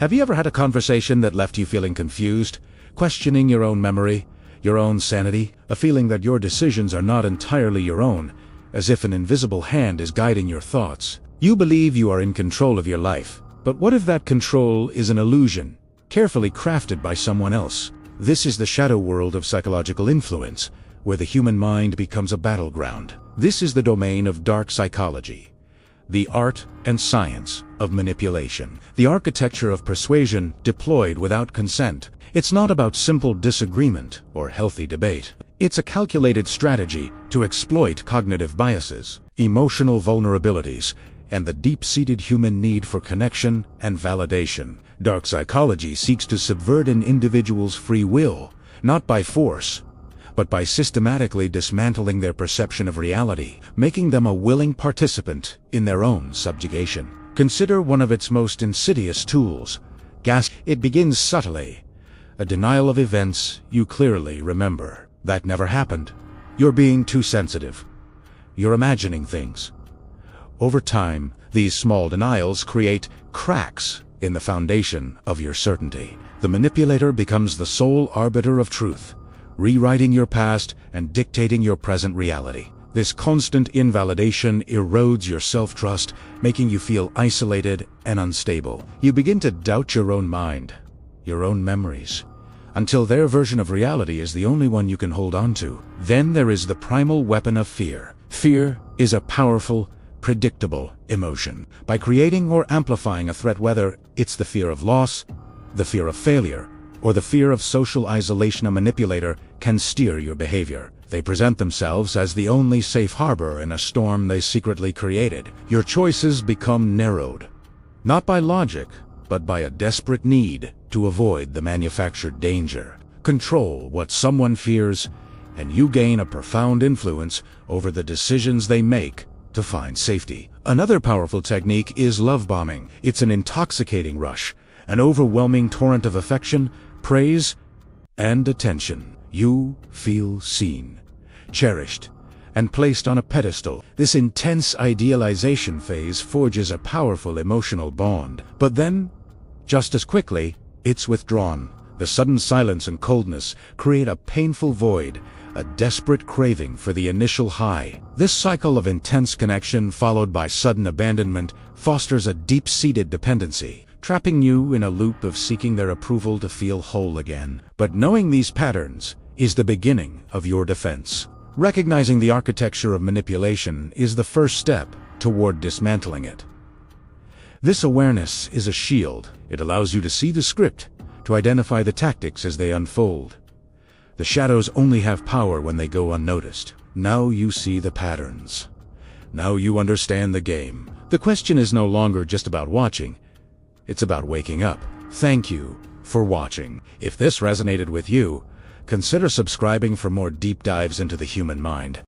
Have you ever had a conversation that left you feeling confused, questioning your own memory, your own sanity, a feeling that your decisions are not entirely your own, as if an invisible hand is guiding your thoughts? You believe you are in control of your life, but what if that control is an illusion, carefully crafted by someone else? This is the shadow world of psychological influence, where the human mind becomes a battleground. This is the domain of dark psychology, the art and science of manipulation, the architecture of persuasion deployed without consent. It's not about simple disagreement or healthy debate. It's a calculated strategy to exploit cognitive biases, emotional vulnerabilities, and the deep-seated human need for connection and validation. Dark psychology seeks to subvert an individual's free will, not by force, but by systematically dismantling their perception of reality, making them a willing participant in their own subjugation. Consider one of its most insidious tools, gaslighting. It begins subtly, a denial of events you clearly remember. That never happened. You're being too sensitive. You're imagining things. Over time, these small denials create cracks in the foundation of your certainty. The manipulator becomes the sole arbiter of truth, rewriting your past and dictating your present reality. This constant invalidation erodes your self-trust, making you feel isolated and unstable. You begin to doubt your own mind, your own memories, until their version of reality is the only one you can hold on to. Then there is the primal weapon of fear. Fear is a powerful, predictable emotion. By creating or amplifying a threat, whether it's the fear of loss, the fear of failure, or the fear of social isolation, a manipulator can steer your behavior. They present themselves as the only safe harbor in a storm they secretly created. Your choices become narrowed, not by logic, but by a desperate need to avoid the manufactured danger. Control what someone fears, and you gain a profound influence over the decisions they make to find safety. Another powerful technique is love bombing. It's an intoxicating rush, an overwhelming torrent of affection, praise, and attention. You feel seen, cherished, and placed on a pedestal. This intense idealization phase forges a powerful emotional bond. But then, just as quickly, it's withdrawn. The sudden silence and coldness create a painful void, a desperate craving for the initial high. This cycle of intense connection followed by sudden abandonment fosters a deep-seated dependency, trapping you in a loop of seeking their approval to feel whole again. But knowing these patterns is the beginning of your defense. Recognizing the architecture of manipulation is the first step toward dismantling it. This awareness is a shield. It allows you to see the script, to identify the tactics as they unfold. The shadows only have power when they go unnoticed. Now you see the patterns. Now you understand the game. The question is no longer just about watching. It's about waking up. Thank you for watching. If this resonated with you, consider subscribing for more deep dives into the human mind.